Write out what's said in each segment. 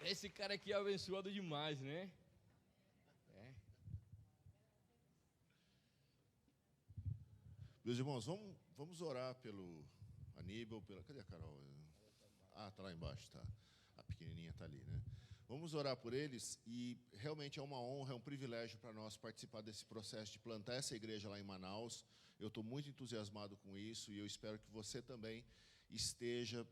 Esse cara aqui é abençoado demais, né? É. Meus irmãos, vamos orar pelo Aníbal, cadê a Carol? Ah, está lá embaixo, tá. A pequenininha está ali, né? Vamos orar por eles e realmente é uma honra, é um privilégio para nós participar desse processo de plantar essa igreja lá em Manaus. Eu estou muito entusiasmado com isso e eu espero que você também esteja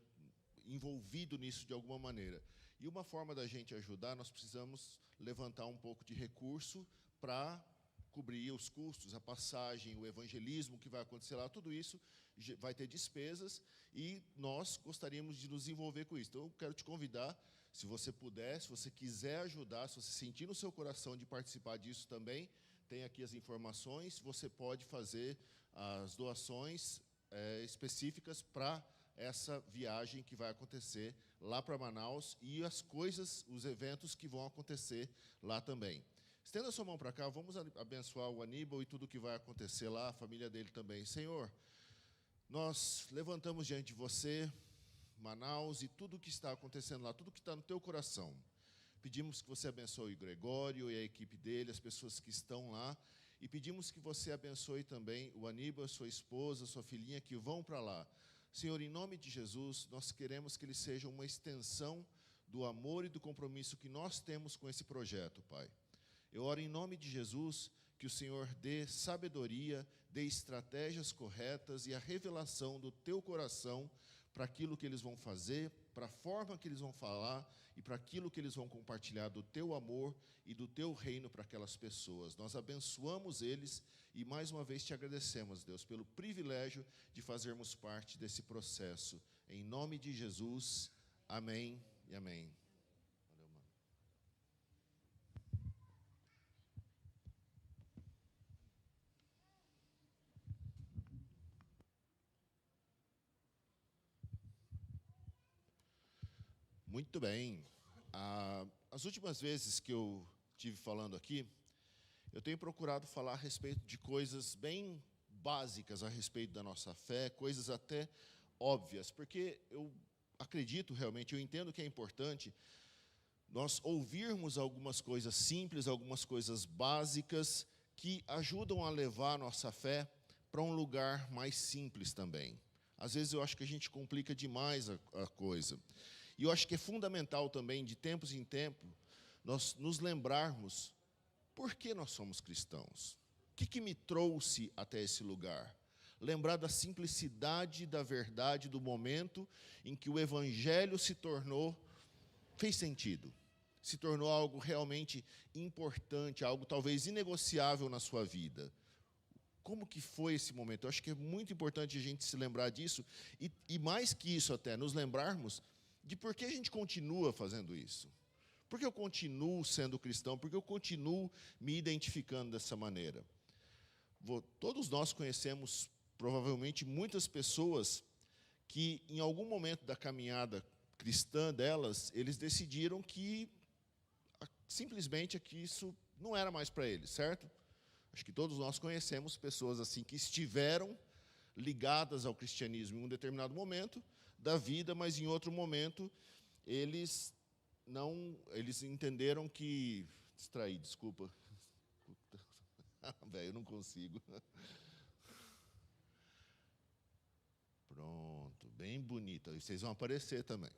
envolvido nisso de alguma maneira. E uma forma da gente ajudar, nós precisamos levantar um pouco de recurso para cobrir os custos, a passagem, o evangelismo que vai acontecer lá, tudo isso vai ter despesas e nós gostaríamos de nos envolver com isso. Então, eu quero te convidar, se você puder, se você quiser ajudar, se você sentir no seu coração de participar disso também, tem aqui as informações, você pode fazer as doações específicas para essa viagem que vai acontecer lá para Manaus e as coisas, os eventos que vão acontecer lá também. Estenda a sua mão para cá, vamos abençoar o Aníbal e tudo que vai acontecer lá, a família dele também. Senhor, nós levantamos diante de você, Manaus, e tudo que está acontecendo lá, tudo que está no teu coração. Pedimos que você abençoe o Gregório e a equipe dele, as pessoas que estão lá, e pedimos que você abençoe também o Aníbal, sua esposa, sua filhinha, que vão para lá. Senhor, em nome de Jesus, nós queremos que eles sejam uma extensão do amor e do compromisso que nós temos com esse projeto, Pai. Eu oro em nome de Jesus que o Senhor dê sabedoria, dê estratégias corretas e a revelação do teu coração para aquilo que eles vão fazer, para a forma que eles vão falar e para aquilo que eles vão compartilhar do teu amor e do teu reino para aquelas pessoas. Nós abençoamos eles e mais uma vez te agradecemos, Deus, pelo privilégio de fazermos parte desse processo. Em nome de Jesus, amém e amém. Valeu, mano. Muito bem. As últimas vezes que eu tive falando aqui, eu tenho procurado falar a respeito de coisas bem básicas a respeito da nossa fé, coisas até óbvias, porque eu acredito realmente, eu entendo que é importante nós ouvirmos algumas coisas simples, algumas coisas básicas que ajudam a levar a nossa fé para um lugar mais simples também. Às vezes eu acho que a gente complica demais a coisa. E eu acho que é fundamental também, de tempos em tempos, nós nos lembrarmos por que nós somos cristãos. O que me trouxe até esse lugar? Lembrar da simplicidade, da verdade, do momento em que o Evangelho fez sentido. Se tornou algo realmente importante, algo talvez inegociável na sua vida. Como que foi esse momento? Eu acho que é muito importante a gente se lembrar disso e mais que isso até, nos lembrarmos de por que a gente continua fazendo isso. Por que eu continuo sendo cristão? Por que eu continuo me identificando dessa maneira? Todos nós conhecemos, provavelmente, muitas pessoas que, em algum momento da caminhada cristã delas, eles decidiram que, simplesmente, que isso não era mais para eles, certo? Acho que todos nós conhecemos pessoas assim que estiveram ligadas ao cristianismo em um determinado momento da vida, mas em outro momento eles entenderam que distraí, desculpa. Velho, eu não consigo. Pronto, bem bonita. E vocês vão aparecer também.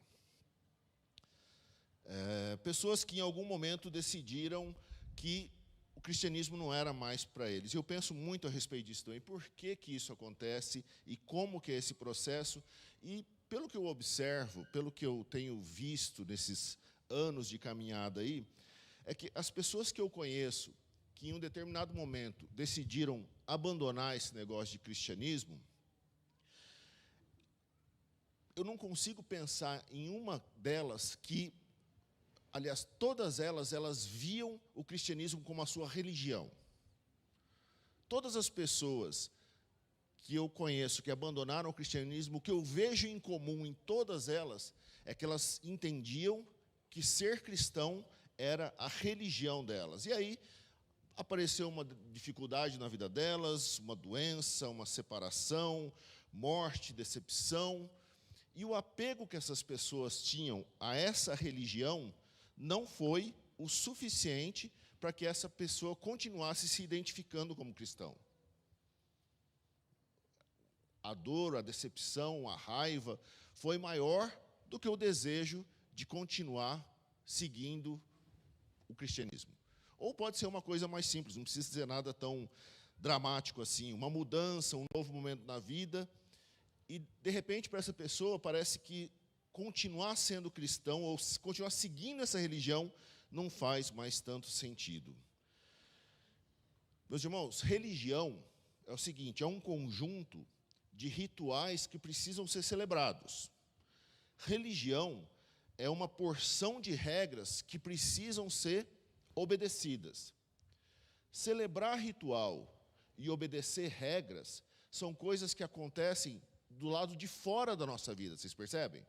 Pessoas que em algum momento decidiram que o cristianismo não era mais para eles. Eu penso muito a respeito disso também. Por que isso acontece e como que é esse processo? E pelo que eu observo, pelo que eu tenho visto nesses anos de caminhada aí, é que as pessoas que eu conheço que em um determinado momento decidiram abandonar esse negócio de cristianismo, eu não consigo pensar em uma delas que, aliás, todas elas viam o cristianismo como a sua religião. Todas as pessoas que eu conheço que abandonaram o cristianismo, o que eu vejo em comum em todas elas é que elas entendiam que ser cristão era a religião delas. E aí apareceu uma dificuldade na vida delas, uma doença, uma separação, morte, decepção. E o apego que essas pessoas tinham a essa religião não foi o suficiente para que essa pessoa continuasse se identificando como cristão. A dor, a decepção, a raiva foi maior do que o desejo de continuar seguindo o cristianismo. Ou pode ser uma coisa mais simples, não precisa ser nada tão dramático assim, uma mudança, um novo momento na vida, e, de repente, para essa pessoa, parece que continuar sendo cristão ou continuar seguindo essa religião não faz mais tanto sentido. Meus irmãos, religião é o seguinte, é um conjunto de rituais que precisam ser celebrados. Religião é uma porção de regras que precisam ser obedecidas. Celebrar ritual e obedecer regras são coisas que acontecem do lado de fora da nossa vida, vocês percebem?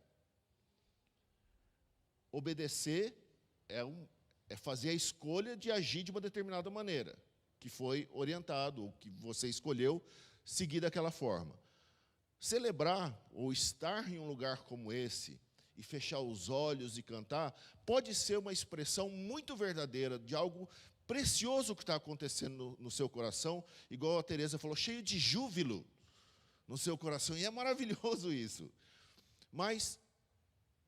Obedecer é fazer a escolha de agir de uma determinada maneira, que foi orientado, ou que você escolheu seguir daquela forma. Celebrar ou estar em um lugar como esse e fechar os olhos e cantar pode ser uma expressão muito verdadeira de algo precioso que está acontecendo no seu coração, igual a Teresa falou, cheio de júbilo no seu coração, e é maravilhoso isso. Mas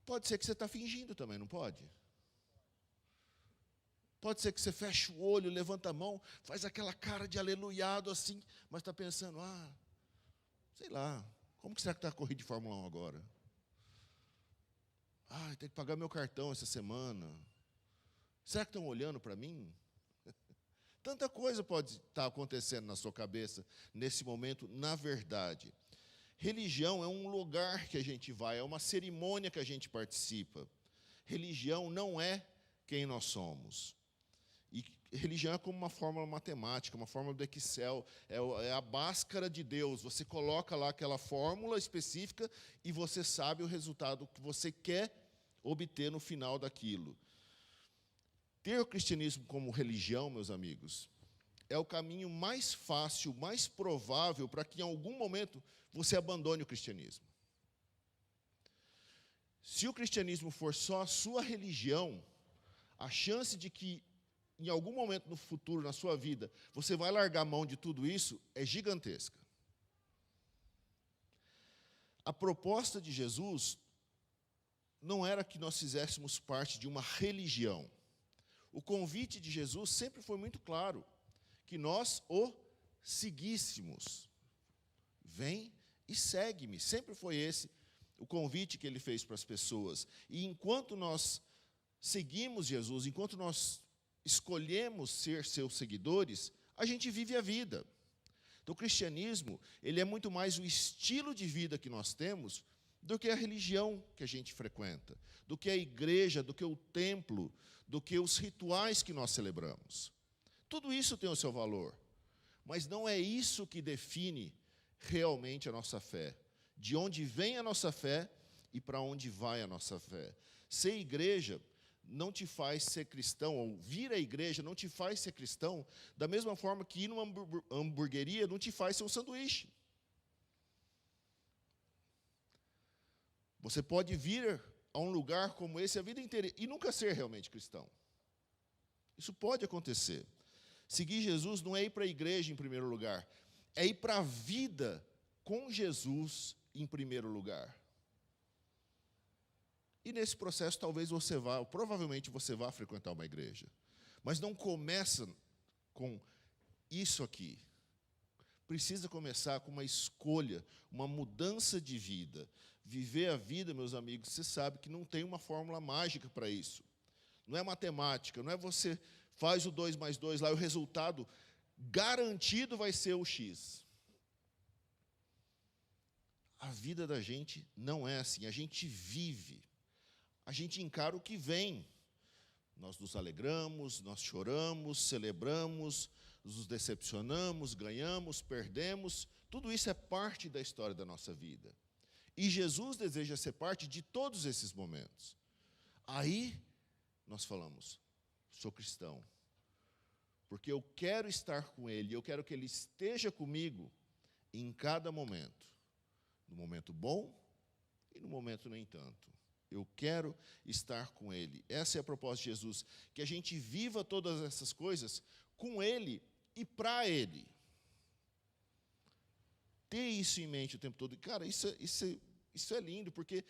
pode ser que você está fingindo também, não pode? Pode ser que você feche o olho, levanta a mão, faz aquela cara de aleluiado assim, mas está pensando, sei lá, como que será que está a corrida de Fórmula 1 agora? Tem que pagar meu cartão essa semana. Será que estão olhando para mim? Tanta coisa pode estar acontecendo na sua cabeça nesse momento, na verdade. Religião é um lugar que a gente vai, é uma cerimônia que a gente participa. Religião não é quem nós somos. E religião é como uma fórmula matemática, uma fórmula do Excel, é a báscara de Deus. Você coloca lá aquela fórmula específica e você sabe o resultado que você quer obter no final daquilo. Ter o cristianismo como religião, meus amigos, é o caminho mais fácil, mais provável para que em algum momento você abandone o cristianismo. Se o cristianismo for só a sua religião, a chance de que em algum momento no futuro, na sua vida, você vai largar a mão de tudo isso é gigantesca. A proposta de Jesus não era que nós fizéssemos parte de uma religião. O convite de Jesus sempre foi muito claro, que nós o seguíssemos. Vem e segue-me. Sempre foi esse o convite que ele fez para as pessoas. E enquanto nós seguimos Jesus, enquanto nós escolhemos ser seus seguidores, a gente vive a vida. Então, o cristianismo, ele é muito mais o estilo de vida que nós temos do que a religião que a gente frequenta, do que a igreja, do que o templo, do que os rituais que nós celebramos. Tudo isso tem o seu valor, mas não é isso que define realmente a nossa fé. De onde vem a nossa fé e para onde vai a nossa fé. Ser igreja não te faz ser cristão, ou vir à igreja não te faz ser cristão, da mesma forma que ir numa hamburgueria não te faz ser um sanduíche. Você pode vir a um lugar como esse a vida inteira e nunca ser realmente cristão. Isso pode acontecer. Seguir Jesus não é ir para a igreja em primeiro lugar, é ir para a vida com Jesus em primeiro lugar. E nesse processo talvez você vá, ou provavelmente você vá frequentar uma igreja. Mas não começa com isso aqui. Precisa começar com uma escolha, uma mudança de vida. Viver a vida, meus amigos, você sabe que não tem uma fórmula mágica para isso. Não é matemática, não é você faz o 2 mais 2 lá e o resultado garantido vai ser o X. A vida da gente não é assim, a gente vive. A gente encara o que vem. Nós nos alegramos, nós choramos, celebramos, nos decepcionamos, ganhamos, perdemos. Tudo isso é parte da história da nossa vida. E Jesus deseja ser parte de todos esses momentos. Aí nós falamos, sou cristão. Porque eu quero estar com Ele, eu quero que Ele esteja comigo em cada momento. No momento bom e no momento nem tanto. Eu quero estar com Ele. Essa é a proposta de Jesus, que a gente viva todas essas coisas com Ele e para Ele. Ter isso em mente o tempo todo. Cara, isso é lindo, porque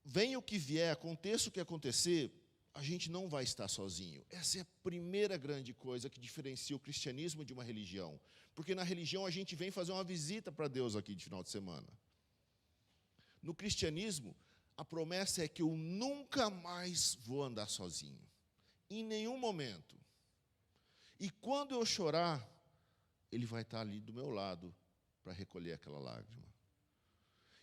venha o que vier, aconteça o que acontecer, a gente não vai estar sozinho. Essa é a primeira grande coisa que diferencia o cristianismo de uma religião. Porque na religião a gente vem fazer uma visita para Deus aqui de final de semana. No cristianismo, a promessa é que eu nunca mais vou andar sozinho. Em nenhum momento. E quando eu chorar, Ele vai estar ali do meu lado para recolher aquela lágrima.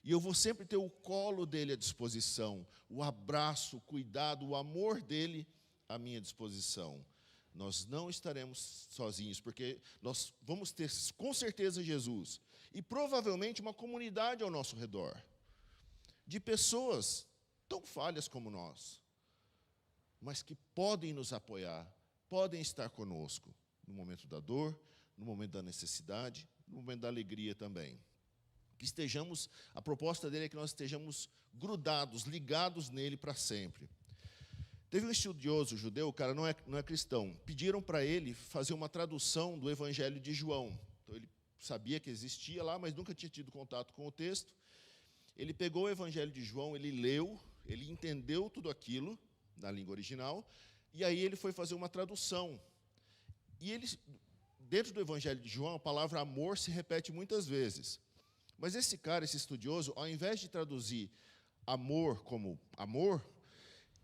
E eu vou sempre ter o colo dele à disposição, o abraço, o cuidado, o amor dele à minha disposição. Nós não estaremos sozinhos, porque nós vamos ter, com certeza, Jesus. E provavelmente uma comunidade ao nosso redor, de pessoas tão falhas como nós, mas que podem nos apoiar, podem estar conosco, no momento da dor, no momento da necessidade, no momento da alegria também. Que estejamos, a proposta dele é que nós estejamos grudados, ligados nele para sempre. Teve um estudioso judeu, o cara não é cristão, pediram para ele fazer uma tradução do Evangelho de João. Então, ele sabia que existia lá, mas nunca tinha tido contato com o texto. Ele pegou o Evangelho de João, ele leu, ele entendeu tudo aquilo, na língua original, e aí ele foi fazer uma tradução. E ele, dentro do Evangelho de João, a palavra amor se repete muitas vezes. Mas esse cara, esse estudioso, ao invés de traduzir amor como amor,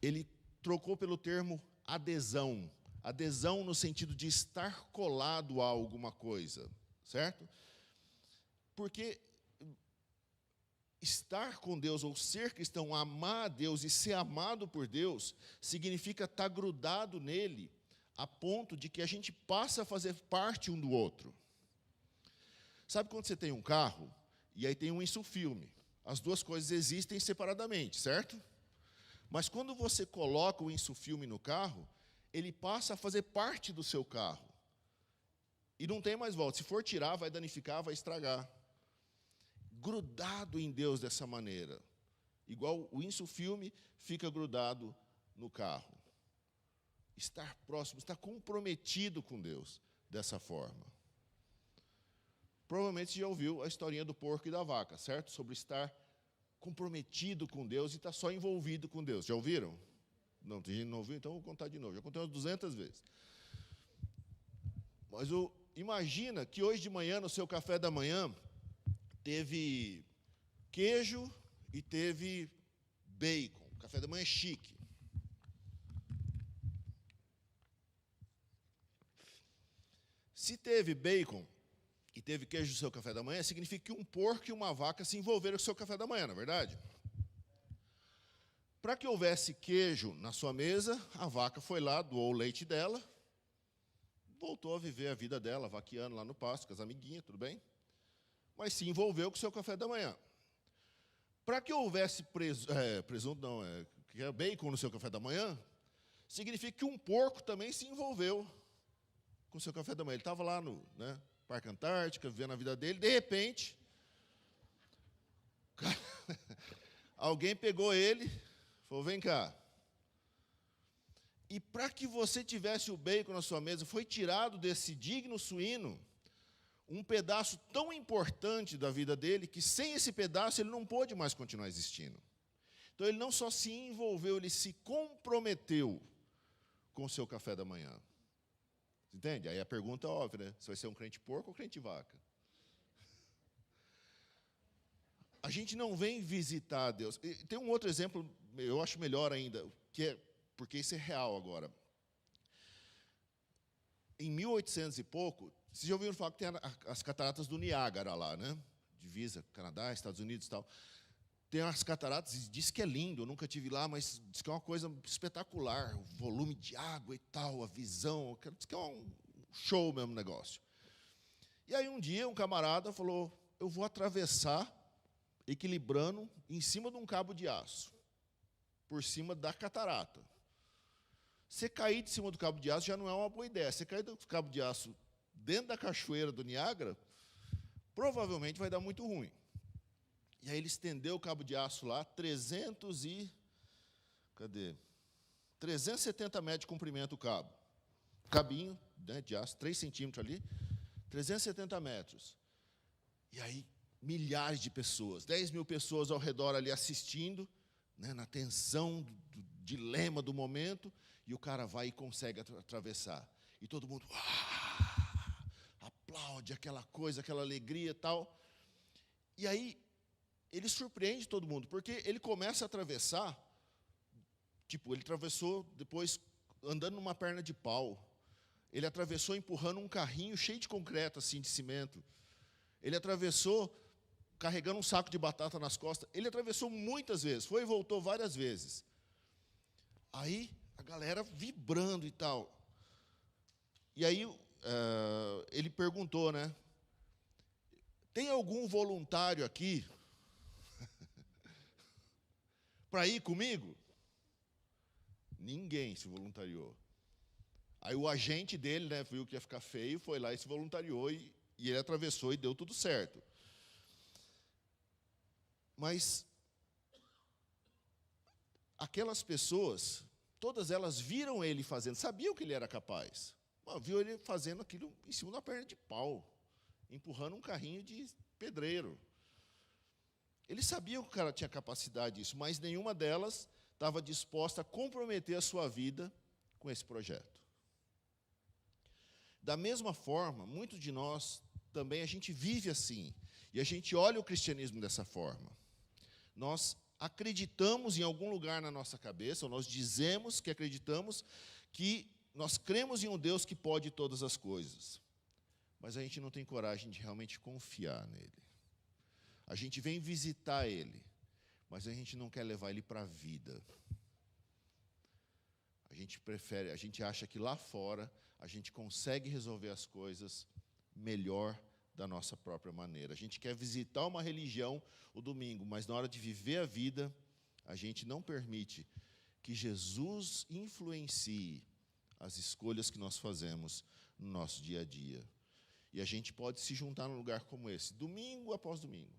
ele trocou pelo termo adesão. Adesão no sentido de estar colado a alguma coisa, certo? Porque estar com Deus, ou ser cristão, amar a Deus e ser amado por Deus, significa estar grudado nele, a ponto de que a gente passa a fazer parte um do outro. Sabe quando você tem um carro, e aí tem um insufilme? As duas coisas existem separadamente, certo? Mas quando você coloca o insufilme no carro, ele passa a fazer parte do seu carro. E não tem mais volta. Se for tirar, vai danificar, vai estragar. Grudado em Deus dessa maneira. Igual o insufilme fica grudado no carro. Estar próximo, estar comprometido com Deus dessa forma. Provavelmente você já ouviu a historinha do porco e da vaca, certo? Sobre estar comprometido com Deus e estar só envolvido com Deus. Já ouviram? Não, tem gente que não ouviu, então vou contar de novo. Já contei umas 200 vezes. Mas imagina que hoje de manhã, no seu café da manhã, teve queijo e teve bacon. O café da manhã é chique. Se teve bacon e teve queijo no seu café da manhã, significa que um porco e uma vaca se envolveram com o seu café da manhã, não é verdade? Para que houvesse queijo na sua mesa, a vaca foi lá, doou o leite dela, voltou a viver a vida dela, vaqueando lá no pasto, com as amiguinhas, tudo bem? Mas se envolveu com o seu café da manhã. Para que houvesse presunto, não, bacon no seu café da manhã, significa que um porco também se envolveu com o seu café da manhã. Ele estava lá no Parque Antártica, vivendo a vida dele, de repente, alguém pegou ele, falou, vem cá. E para que você tivesse o bacon na sua mesa, foi tirado desse digno suíno um pedaço tão importante da vida dele, que sem esse pedaço ele não pôde mais continuar existindo. Então ele não só se envolveu, ele se comprometeu com o seu café da manhã. Entende? Aí a pergunta é óbvia, né? Você vai ser um crente porco ou crente vaca? A gente não vem visitar Deus. E tem um outro exemplo, eu acho melhor ainda, porque isso é real agora. Em 1800 e pouco, vocês já ouviram falar que tem as cataratas do Niágara lá, né? Divisa, Canadá, Estados Unidos e tal. Tem as cataratas, e diz que é lindo, eu nunca estive lá, mas diz que é uma coisa espetacular, o volume de água e tal, a visão, diz que é um show mesmo negócio. E aí um dia um camarada falou, eu vou atravessar, equilibrando, em cima de um cabo de aço, por cima da catarata. Você cair de cima do cabo de aço já não é uma boa ideia. Você cair do cabo de aço dentro da cachoeira do Niágara, provavelmente vai dar muito ruim. E aí ele estendeu o cabo de aço lá, 370 metros de comprimento o cabo. Cabinho, né, de aço, 3 centímetros ali, 370 metros. E aí, milhares de pessoas, 10 mil pessoas ao redor ali assistindo, né, na tensão do dilema do momento, e o cara vai e consegue atravessar. E todo mundo aplaude aquela coisa, aquela alegria e tal. E aí, ele surpreende todo mundo, porque ele começa a atravessar, ele atravessou depois andando numa perna de pau. Ele atravessou empurrando um carrinho cheio de concreto, assim, de cimento. Ele atravessou carregando um saco de batata nas costas. Ele atravessou muitas vezes, foi e voltou várias vezes. Aí, a galera vibrando e tal. E aí, ele perguntou, né? Tem algum voluntário aqui para ir comigo? Ninguém se voluntariou. Aí o agente dele, né, viu que ia ficar feio, foi lá e se voluntariou, e ele atravessou e deu tudo certo. Mas aquelas pessoas, todas elas viram ele fazendo, sabiam que ele era capaz. Viu ele fazendo aquilo em cima de uma perna de pau, empurrando um carrinho de pedreiro. Eles sabiam que o cara tinha capacidade disso, mas nenhuma delas estava disposta a comprometer a sua vida com esse projeto. Da mesma forma, muitos de nós também a gente vive assim, e a gente olha o cristianismo dessa forma. Nós acreditamos em algum lugar na nossa cabeça, ou nós dizemos que acreditamos, que nós cremos em um Deus que pode todas as coisas, mas a gente não tem coragem de realmente confiar nele. A gente vem visitar ele, mas a gente não quer levar ele para a vida. A gente acha que lá fora a gente consegue resolver as coisas melhor da nossa própria maneira. A gente quer visitar uma religião o domingo, mas na hora de viver a vida, a gente não permite que Jesus influencie as escolhas que nós fazemos no nosso dia a dia. E a gente pode se juntar num lugar como esse, domingo após domingo,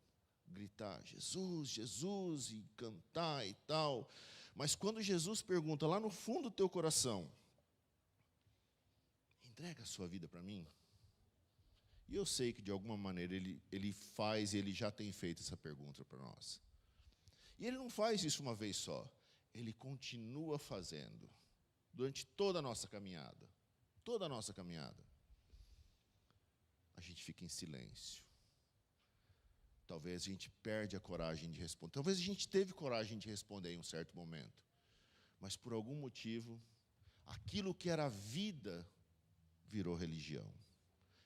gritar Jesus, Jesus, e cantar e tal. Mas quando Jesus pergunta lá no fundo do teu coração, entrega a sua vida para mim? E eu sei que de alguma maneira ele faz, ele já tem feito essa pergunta para nós. E ele não faz isso uma vez só, ele continua fazendo, durante toda a nossa caminhada. Toda a nossa caminhada. A gente fica em silêncio. Talvez a gente perde a coragem de responder. Talvez a gente teve coragem de responder em um certo momento. Mas por algum motivo, aquilo que era vida virou religião.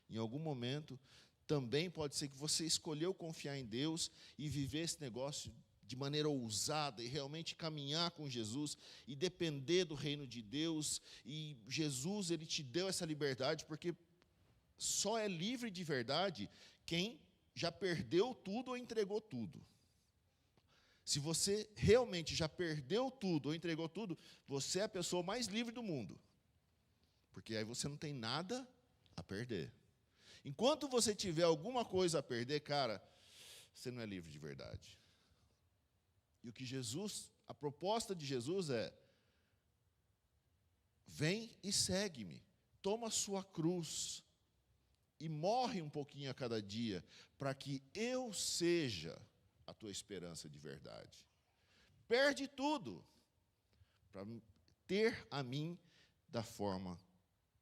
Em algum momento, também pode ser que você escolheu confiar em Deus e viver esse negócio de maneira ousada e realmente caminhar com Jesus e depender do reino de Deus. E Jesus, ele te deu essa liberdade, porque só é livre de verdade quem já perdeu tudo ou entregou tudo. Se você realmente já perdeu tudo ou entregou tudo, você é a pessoa mais livre do mundo. Porque aí você não tem nada a perder. Enquanto você tiver alguma coisa a perder, cara, você não é livre de verdade. E o que a proposta de Jesus é: vem e segue-me, toma a sua cruz e morre um pouquinho a cada dia, para que eu seja a tua esperança de verdade. Perde tudo para ter a mim da forma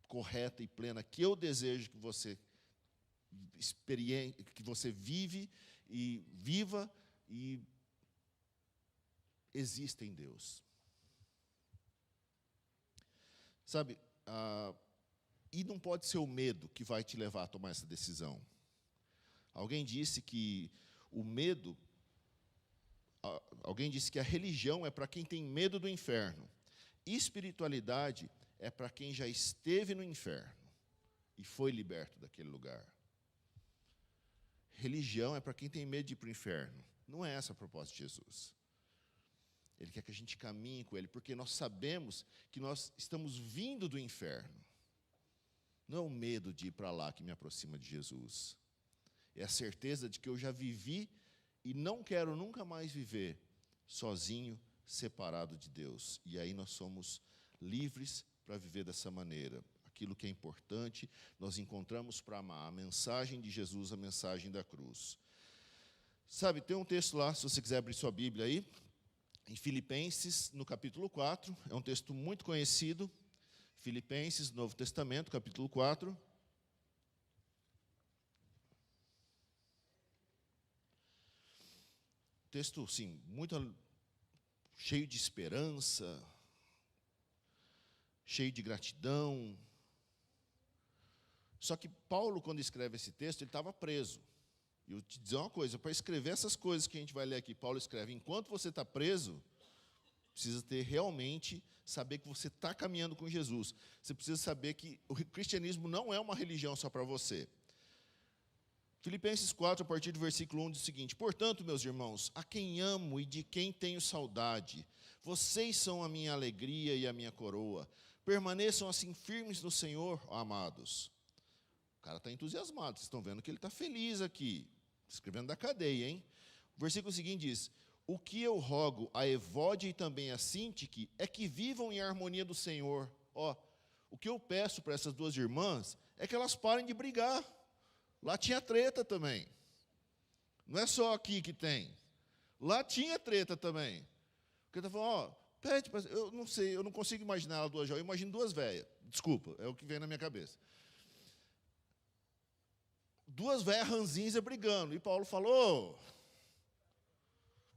correta e plena que eu desejo que você que você viva e exista em Deus. Sabe, e não pode ser o medo que vai te levar a tomar essa decisão. Alguém disse que a religião é para quem tem medo do inferno. Espiritualidade é para quem já esteve no inferno e foi liberto daquele lugar. Religião é para quem tem medo de ir para o inferno. Não é essa a proposta de Jesus. Ele quer que a gente caminhe com Ele, porque nós sabemos que nós estamos vindo do inferno. Não é o medo de ir para lá que me aproxima de Jesus. É a certeza de que eu já vivi e não quero nunca mais viver sozinho, separado de Deus. E aí nós somos livres para viver dessa maneira. Aquilo que é importante, nós encontramos para amar a mensagem de Jesus, a mensagem da cruz. Sabe, tem um texto lá, se você quiser abrir sua Bíblia aí, em Filipenses, no capítulo 4, é um texto muito conhecido, Filipenses, Novo Testamento, capítulo 4. Texto, sim, muito cheio de esperança, cheio de gratidão. Só que Paulo, quando escreve esse texto, ele estava preso. E eu te dizer uma coisa, para escrever essas coisas que a gente vai ler aqui, Paulo escreve, enquanto você está preso, precisa ter realmente, saber que você está caminhando com Jesus. Você precisa saber que o cristianismo não é uma religião só para você. Filipenses 4, a partir do versículo 1, diz o seguinte: portanto, meus irmãos, a quem amo e de quem tenho saudade, vocês são a minha alegria e a minha coroa. Permaneçam assim firmes no Senhor, ó amados. O cara está entusiasmado, vocês estão vendo que ele está feliz aqui. Escrevendo da cadeia, hein? O versículo seguinte diz: o que eu rogo a Evódia e também a Sintique é que vivam em harmonia do Senhor. Ó, o que eu peço para essas duas irmãs é que elas parem de brigar. Lá tinha treta também. Não é só aqui que tem. Lá tinha treta também. Porque ele está falando, ó, pede, eu não sei, eu não consigo imaginar ela duas jovens, eu imagino duas velhas. Desculpa, é o que vem na minha cabeça. Duas velhas ranzinhas brigando. E Paulo falou,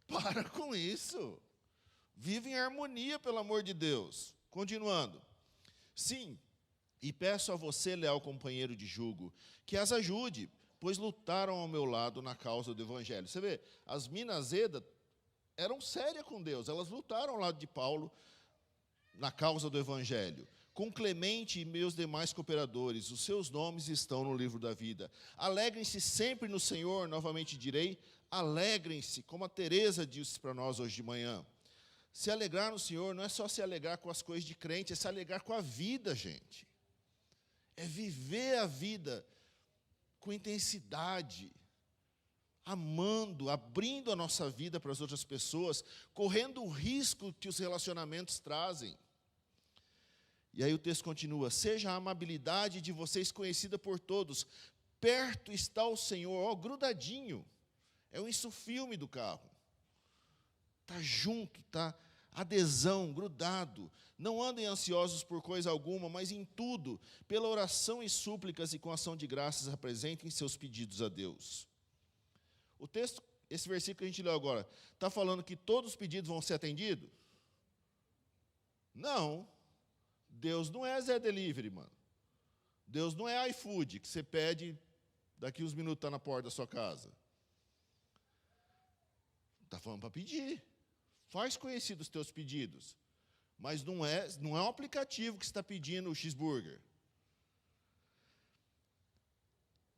para com isso. Vive em harmonia, pelo amor de Deus. Continuando. Sim, e peço a você, leal companheiro de jugo, que as ajude, pois lutaram ao meu lado na causa do Evangelho. Você vê, as minas azedas eram sérias com Deus. Elas lutaram ao lado de Paulo na causa do Evangelho. Com Clemente e meus demais cooperadores, os seus nomes estão no livro da vida. Alegrem-se sempre no Senhor, novamente direi, alegrem-se, como a Teresa disse para nós hoje de manhã. Se alegrar no Senhor não é só se alegrar com as coisas de crente, é se alegrar com a vida, gente. É viver a vida com intensidade, amando, abrindo a nossa vida para as outras pessoas, correndo o risco que os relacionamentos trazem. E aí o texto continua: seja a amabilidade de vocês conhecida por todos, perto está o Senhor, ó, grudadinho, é um insufilme do carro, está junto, está adesão, grudado. Não andem ansiosos por coisa alguma, mas em tudo, pela oração e súplicas e com ação de graças, apresentem seus pedidos a Deus. O texto, esse versículo que a gente leu agora, está falando que todos os pedidos vão ser atendidos? Não. Deus não é Zé Delivery, mano. Deus não é iFood, que você pede, daqui uns minutos está na porta da sua casa. Está falando para pedir. Faz conhecido os teus pedidos. Mas não é um aplicativo que você está pedindo o cheeseburger.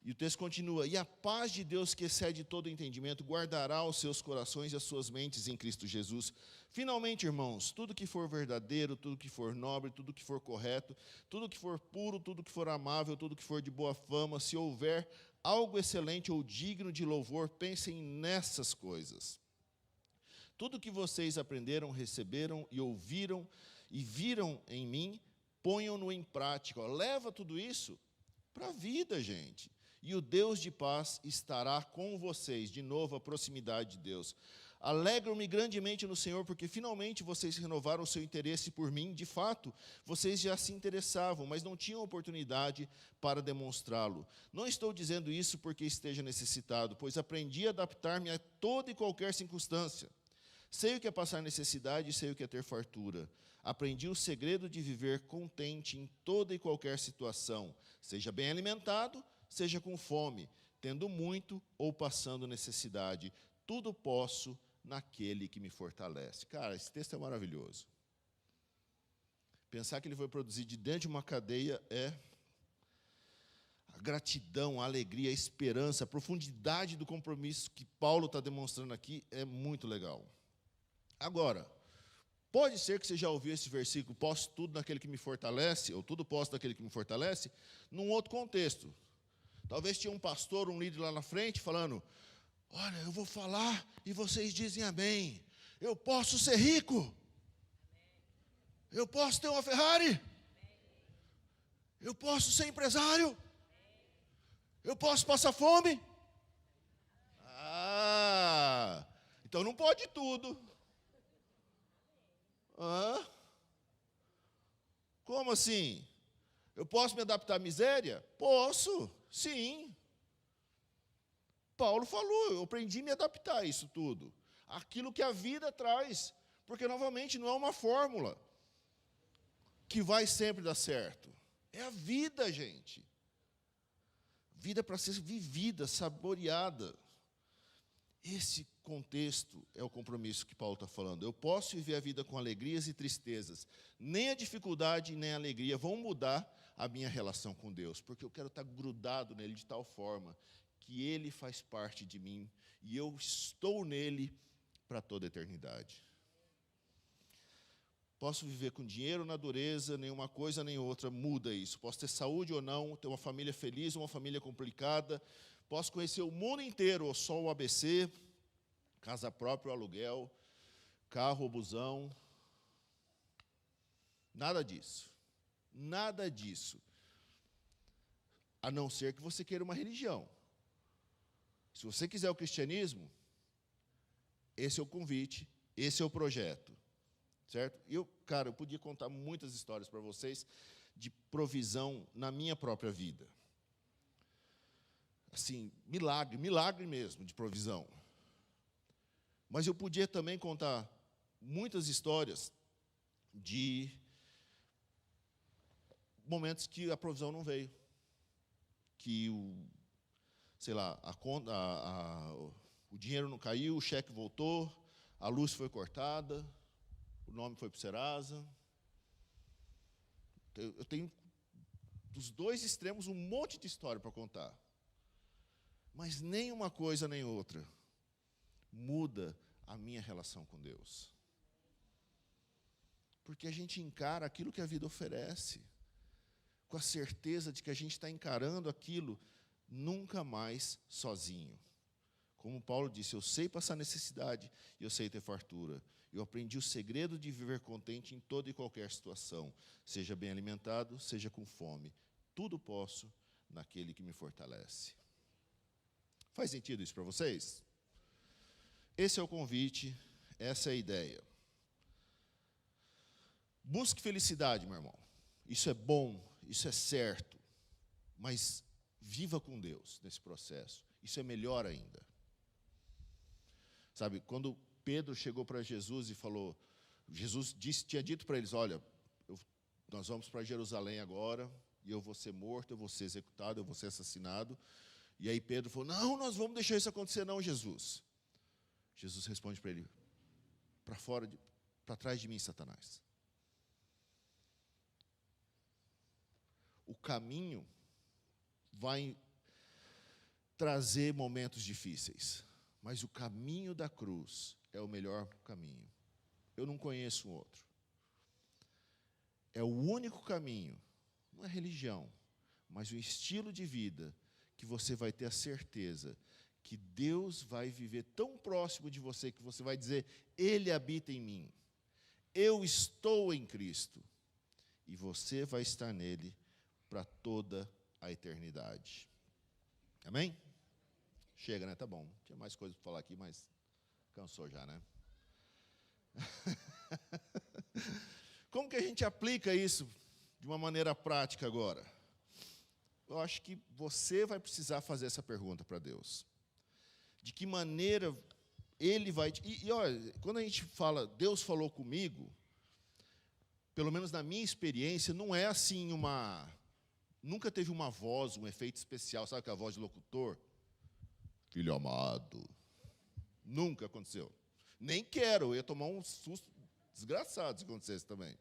E o texto continua: e a paz de Deus, que excede todo entendimento, guardará os seus corações e as suas mentes em Cristo Jesus. Finalmente, irmãos, tudo que for verdadeiro, tudo que for nobre, tudo que for correto, tudo que for puro, tudo que for amável, tudo que for de boa fama, se houver algo excelente ou digno de louvor, pensem nessas coisas. Tudo que vocês aprenderam, receberam e ouviram e viram em mim, ponham-no em prática. Ó, leva tudo isso para a vida, gente. E o Deus de paz estará com vocês. De novo, a proximidade de Deus. Alegro-me grandemente no Senhor, porque finalmente vocês renovaram o seu interesse por mim. De fato, vocês já se interessavam, mas não tinham oportunidade para demonstrá-lo. Não estou dizendo isso porque esteja necessitado, pois aprendi a adaptar-me a toda e qualquer circunstância. Sei o que é passar necessidade e sei o que é ter fartura. Aprendi o segredo de viver contente em toda e qualquer situação, seja bem alimentado, seja com fome, tendo muito ou passando necessidade. Tudo posso naquele que me fortalece. Cara, esse texto é maravilhoso. Pensar que ele foi produzido de dentro de uma cadeia é a gratidão, a alegria, a esperança, a profundidade do compromisso que Paulo está demonstrando aqui é muito legal. Agora, pode ser que você já ouviu esse versículo, posso tudo naquele que me fortalece, ou tudo posso naquele que me fortalece, num outro contexto. Talvez tinha um pastor, um líder lá na frente, falando: Olha, eu vou falar e vocês dizem amém. Eu posso ser rico. Eu posso ter uma Ferrari. Eu posso ser empresário. Eu posso passar fome. Ah, então não pode tudo. Hã? Como assim? Eu posso me adaptar à miséria? Posso, sim. Paulo falou, eu aprendi a me adaptar a isso tudo. Aquilo que a vida traz. Porque, novamente, não é uma fórmula que vai sempre dar certo. É a vida, gente. Vida para ser vivida, saboreada. Esse contexto é o compromisso que Paulo está falando. Eu posso viver a vida com alegrias e tristezas. Nem a dificuldade, nem a alegria vão mudar a minha relação com Deus, porque eu quero estar grudado nele de tal forma que ele faz parte de mim e eu estou nele para toda a eternidade. Posso viver com dinheiro na dureza, nenhuma coisa nem outra muda isso. Posso ter saúde ou não, ter uma família feliz ou uma família complicada. Posso conhecer o mundo inteiro, ou só o ABC, casa própria ou aluguel, carro ou busão. Nada disso. Nada disso. A não ser que você queira uma religião. Se você quiser o cristianismo, esse é o convite, esse é o projeto. Certo? E eu podia contar muitas histórias para vocês de provisão na minha própria vida. Assim, milagre mesmo de provisão. Mas eu podia também contar muitas histórias de momentos que a provisão não veio. Que o dinheiro não caiu, o cheque voltou, a luz foi cortada, o nome foi para o Serasa. Eu tenho, dos dois extremos, um monte de história para contar. Mas nem uma coisa nem outra muda a minha relação com Deus. Porque a gente encara aquilo que a vida oferece, com a certeza de que a gente está encarando aquilo nunca mais sozinho. Como Paulo disse, eu sei passar necessidade e eu sei ter fartura. Eu aprendi o segredo de viver contente em toda e qualquer situação, seja bem alimentado, seja com fome. Tudo posso naquele que me fortalece. Faz sentido isso para vocês? Esse é o convite, essa é a ideia. Busque felicidade, meu irmão. Isso é bom, isso é certo. Mas viva com Deus nesse processo. Isso é melhor ainda. Sabe, quando Pedro chegou para Jesus e falou, Jesus tinha dito para eles, olha, nós vamos para Jerusalém agora, e eu vou ser morto, eu vou ser executado, eu vou ser assassinado. E aí Pedro falou, não, nós vamos deixar isso acontecer não, Jesus. Jesus responde para ele, para trás de mim, Satanás. O caminho vai trazer momentos difíceis, mas o caminho da cruz é o melhor caminho. Eu não conheço um outro. É o único caminho, não é religião, mas o estilo de vida que você vai ter a certeza que Deus vai viver tão próximo de você que você vai dizer, Ele habita em mim. Eu estou em Cristo. E você vai estar nele para toda a eternidade. Amém? Chega, né? Tá bom. Tinha mais coisas para falar aqui, mas cansou já, né? Como que a gente aplica isso de uma maneira prática agora? Eu acho que você vai precisar fazer essa pergunta para Deus. De que maneira Ele vai... E olha, quando a gente fala, Deus falou comigo, pelo menos na minha experiência, não é assim nunca teve uma voz, um efeito especial, sabe aquela voz de locutor? Filho amado. Nunca aconteceu. Nem quero, eu ia tomar um susto desgraçado se acontecesse também.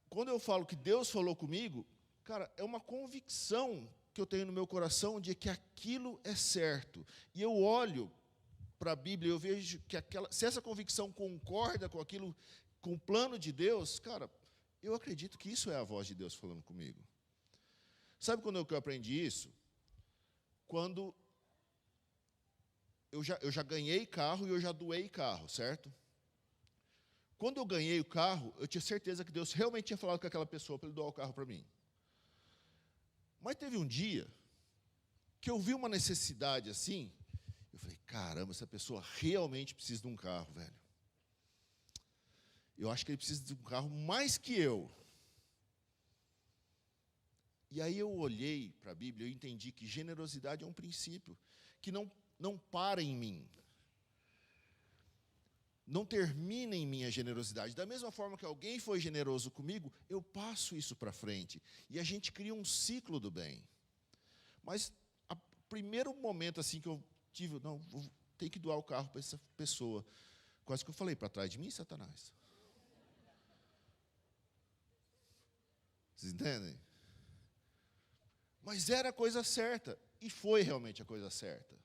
Quando eu falo que Deus falou comigo, cara, é uma convicção que eu tenho no meu coração de que aquilo é certo. E eu olho para a Bíblia e eu vejo que se essa convicção concorda com aquilo, com o plano de Deus, cara, eu acredito que isso é a voz de Deus falando comigo. Sabe quando eu aprendi isso? Quando eu já ganhei carro e eu já doei carro, certo? Quando eu ganhei o carro, eu tinha certeza que Deus realmente tinha falado com aquela pessoa para ele doar o carro para mim. Mas teve um dia que eu vi uma necessidade assim, eu falei, caramba, essa pessoa realmente precisa de um carro, velho. Eu acho que ele precisa de um carro mais que eu. E aí eu olhei para a Bíblia e eu entendi que generosidade é um princípio que não para em mim. Não termina em mim a generosidade. Da mesma forma que alguém foi generoso comigo, eu passo isso para frente. E a gente cria um ciclo do bem. Mas o primeiro momento assim que eu tive, não, tem que doar o carro para essa pessoa. Quase que eu falei, para trás de mim, Satanás. Vocês entendem? Mas era a coisa certa. E foi realmente a coisa certa.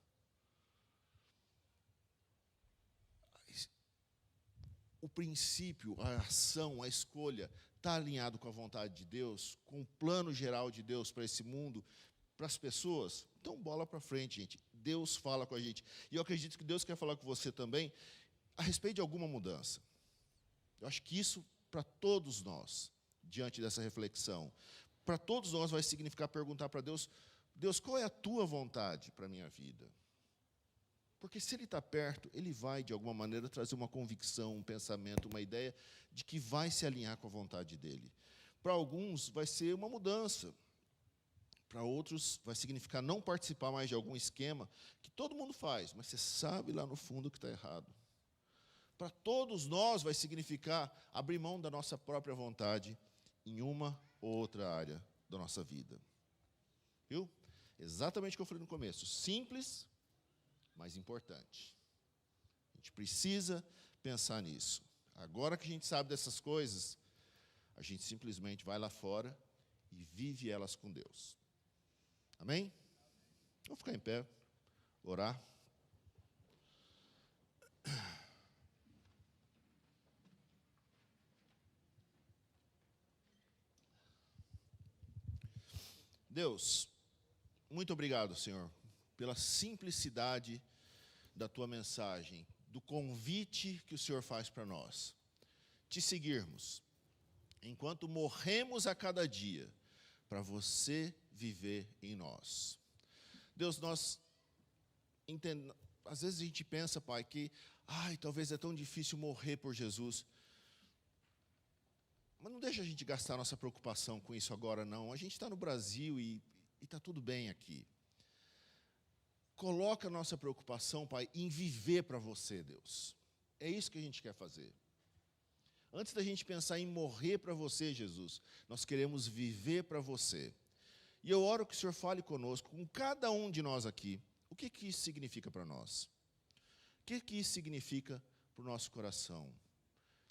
O princípio, a ação, a escolha, está alinhado com a vontade de Deus, com o plano geral de Deus para esse mundo, para as pessoas? Então, bola para frente, gente. Deus fala com a gente. E eu acredito que Deus quer falar com você também a respeito de alguma mudança. Eu acho que isso, para todos nós, diante dessa reflexão, para todos nós vai significar perguntar para Deus, Deus, qual é a tua vontade para a minha vida? Porque se Ele está perto, Ele vai, de alguma maneira, trazer uma convicção, um pensamento, uma ideia de que vai se alinhar com a vontade dEle. Para alguns, vai ser uma mudança. Para outros, vai significar não participar mais de algum esquema que todo mundo faz, mas você sabe lá no fundo que está errado. Para todos nós, vai significar abrir mão da nossa própria vontade em uma ou outra área da nossa vida. Viu? Exatamente o que eu falei no começo. Simples, mas importante. A gente precisa pensar nisso. Agora que a gente sabe dessas coisas, a gente simplesmente vai lá fora e vive elas com Deus. Amém? Vamos ficar em pé, orar. Deus, muito obrigado, Senhor, pela simplicidade da Tua mensagem, do convite que o Senhor faz para nós. Te seguirmos, enquanto morremos a cada dia, para você viver em nós. Deus, nós entendemos, às vezes a gente pensa, Pai, que talvez é tão difícil morrer por Jesus. Mas não deixa a gente gastar nossa preocupação com isso agora, não. A gente está no Brasil e está tudo bem aqui. Coloca a nossa preocupação, Pai, em viver para você, Deus. É isso que a gente quer fazer. Antes da gente pensar em morrer para você, Jesus, nós queremos viver para você. E eu oro que o Senhor fale conosco, com cada um de nós aqui, o que isso significa para nós? O que isso significa para o nosso coração?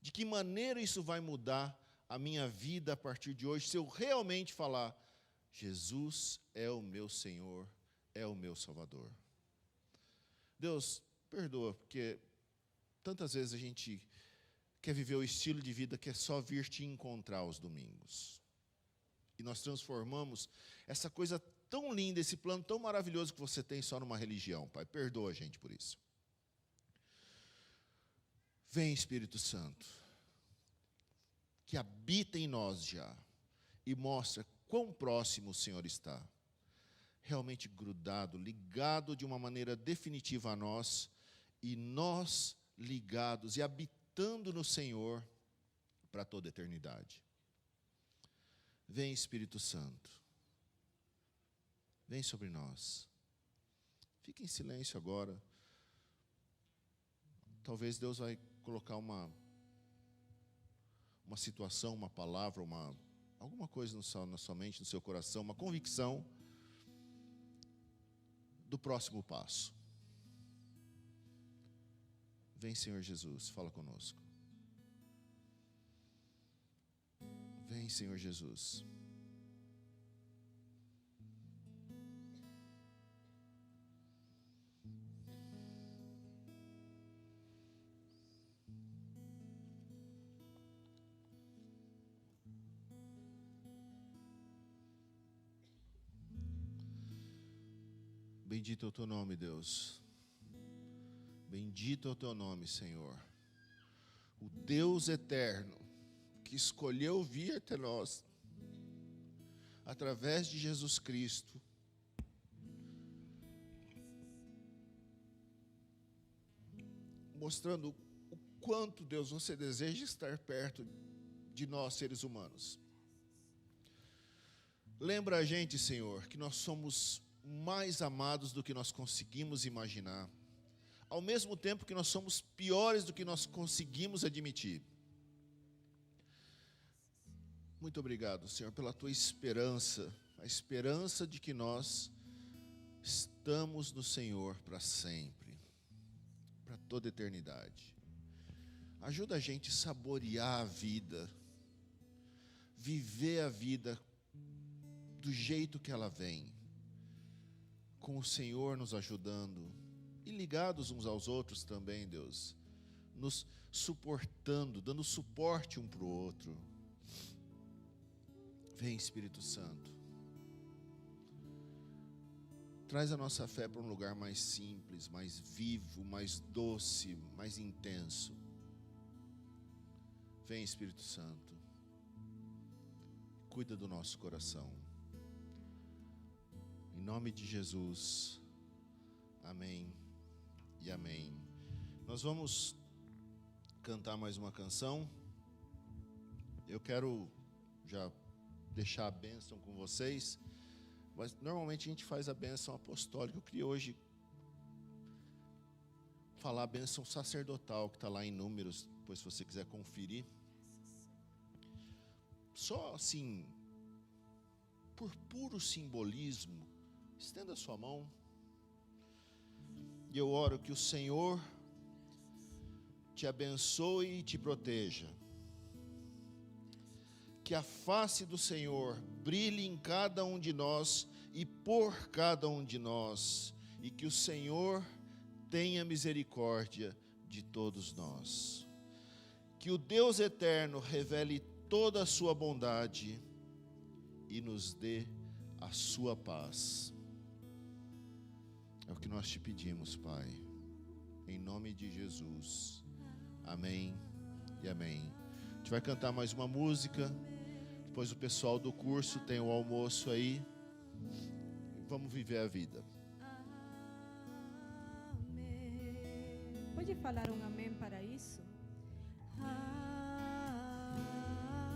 De que maneira isso vai mudar a minha vida a partir de hoje, se eu realmente falar, Jesus é o meu Senhor, é o meu Salvador. Deus, perdoa, porque tantas vezes a gente quer viver o estilo de vida que é só vir te encontrar aos domingos. E nós transformamos essa coisa tão linda, esse plano tão maravilhoso que você tem só numa religião, Pai. Perdoa a gente por isso. Vem, Espírito Santo, que habita em nós já e mostra quão próximo o Senhor está. Realmente grudado, ligado de uma maneira definitiva a nós, e nós ligados e habitando no Senhor para toda a eternidade. Vem, Espírito Santo, vem sobre nós. Fique em silêncio agora. Talvez Deus vai colocar uma situação, uma palavra, alguma coisa na sua mente, no seu coração, uma convicção do próximo passo. Vem, Senhor Jesus, fala conosco. Vem, Senhor Jesus. Bendito é o teu nome, Deus. Bendito é o teu nome, Senhor. O Deus eterno que escolheu vir até nós através de Jesus Cristo, mostrando o quanto, Deus, você deseja estar perto de nós, seres humanos. Lembra a gente, Senhor, que nós somos mais amados do que nós conseguimos imaginar, ao mesmo tempo que nós somos piores do que nós conseguimos admitir. Muito obrigado, Senhor, pela tua esperança, a esperança de que nós estamos no Senhor para sempre, para toda a eternidade. Ajuda a gente a saborear a vida, viver a vida do jeito que ela vem, com o Senhor nos ajudando e ligados uns aos outros também, Deus, nos suportando, dando suporte um para o outro. Vem, Espírito Santo, traz a nossa fé para um lugar mais simples, mais vivo, mais doce, mais intenso. Vem, Espírito Santo, cuida do nosso coração. Em nome de Jesus, amém e amém. Nós vamos cantar mais uma canção. Eu quero já deixar a bênção com vocês, mas normalmente a gente faz a bênção apostólica. Eu queria hoje falar a bênção sacerdotal, que está lá em Números, depois se você quiser conferir. Só assim, por puro simbolismo, estenda a sua mão, e eu oro que o Senhor te abençoe e te proteja. Que a face do Senhor brilhe em cada um de nós e por cada um de nós, e que o Senhor tenha misericórdia de todos nós. Que o Deus eterno revele toda a sua bondade e nos dê a sua paz. É o que nós te pedimos, Pai, em nome de Jesus. Amém e amém. A gente vai cantar mais uma música. Depois o pessoal do curso tem o almoço aí. Vamos viver a vida. Amém. Pode falar um amém para isso? Amém.